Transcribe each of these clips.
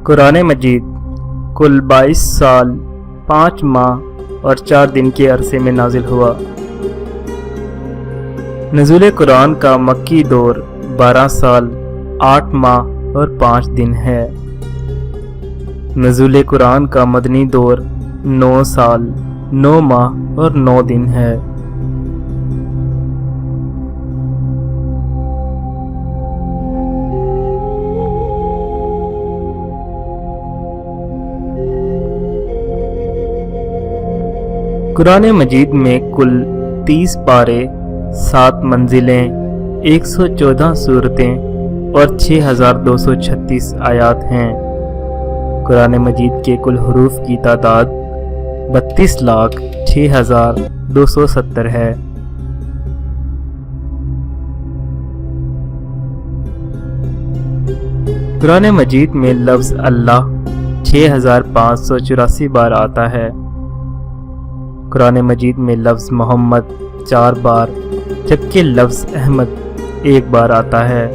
قرآن مجید کل 22 سال 5 ماہ اور 4 دن کے عرصے میں نازل ہوا۔ نزول قرآن کا مکی دور 12 سال 8 ماہ اور 5 دن ہے۔ نزول قرآن کا مدنی دور 9 سال 9 ماہ اور 9 دن ہے۔ قرآن مجید میں کل 30 پارے، 7 منزلیں، 114 صورتیں اور 6236 آیات ہیں۔ قرآن مجید کے کل حروف کی تعداد 32,06,270 ہے۔ قرآن مجید میں لفظ اللہ 6584 بار آتا ہے۔ قرآن مجید میں لفظ محمد 4 بار جبکہ لفظ احمد 1 بار آتا ہے۔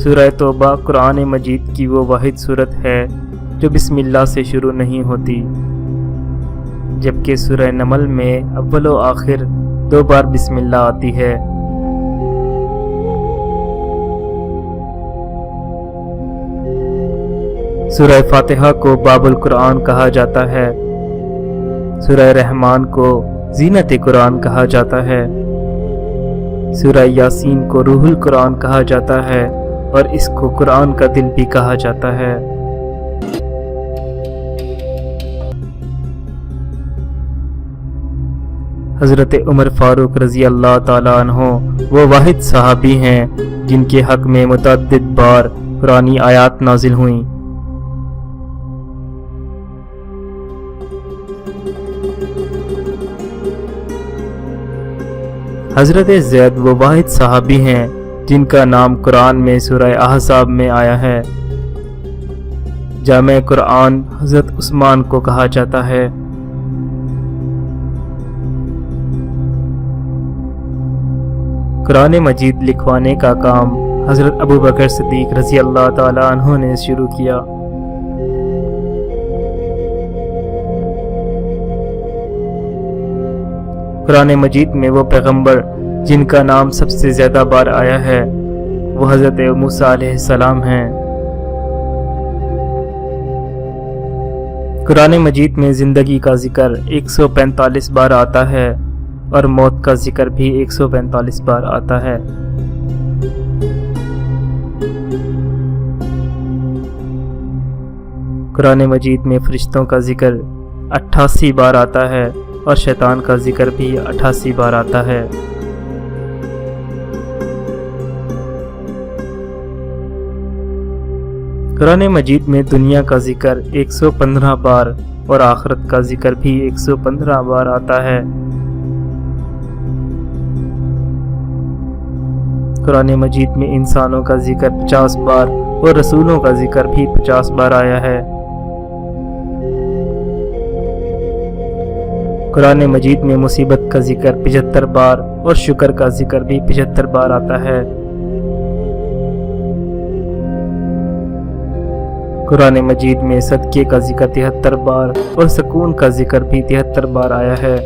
سورہ توبہ قرآن مجید کی وہ واحد سورت ہے جو بسم اللہ سے شروع نہیں ہوتی، جبکہ سورہ نمل میں اول و آخر 2 بار بسم اللہ آتی ہے۔ سورہ فاتحہ کو باب القرآن کہا جاتا ہے۔ سورہ رحمان کو زینت قرآن کہا جاتا ہے۔ سورہ یاسین کو روح القرآن کہا جاتا ہے اور اس کو قرآن کا دل بھی کہا جاتا ہے۔ حضرت عمر فاروق رضی اللہ تعالیٰ عنہ وہ واحد صحابی ہیں جن کے حق میں متعدد بار قرآنی آیات نازل ہوئیں۔ حضرت زید وہ واحد صحابی ہیں جن کا نام قرآن میں سورہ احزاب میں آیا ہے۔ جامع قرآن حضرت عثمان کو کہا جاتا ہے۔ قرآن مجید لکھوانے کا کام حضرت ابو بکر صدیق رضی اللہ تعالی عنہ نے شروع کیا۔ قرآن مجید میں وہ پیغمبر جن کا نام سب سے زیادہ بار آیا ہے وہ حضرت موسیٰ علیہ السلام ہیں۔ قرآن مجید میں زندگی کا ذکر 145 بار آتا ہے اور موت کا ذکر بھی 145 بار آتا ہے۔ قرآن مجید میں فرشتوں کا ذکر 88 بار آتا ہے اور شیطان کا ذکر بھی 88 بار آتا ہے۔ قرآن مجید میں دنیا کا ذکر 115 بار اور آخرت کا ذکر بھی 115 بار آتا ہے۔ قرآن مجید میں انسانوں کا ذکر 50 بار اور رسولوں کا ذکر بھی 50 بار آیا ہے۔ قرآن مجید میں مصیبت کا ذکر 75 بار اور شکر کا ذکر بھی 75 بار آتا ہے۔ قرآن مجید میں صدقے کا ذکر 73 بار اور سکون کا ذکر بھی 73 بار آیا ہے۔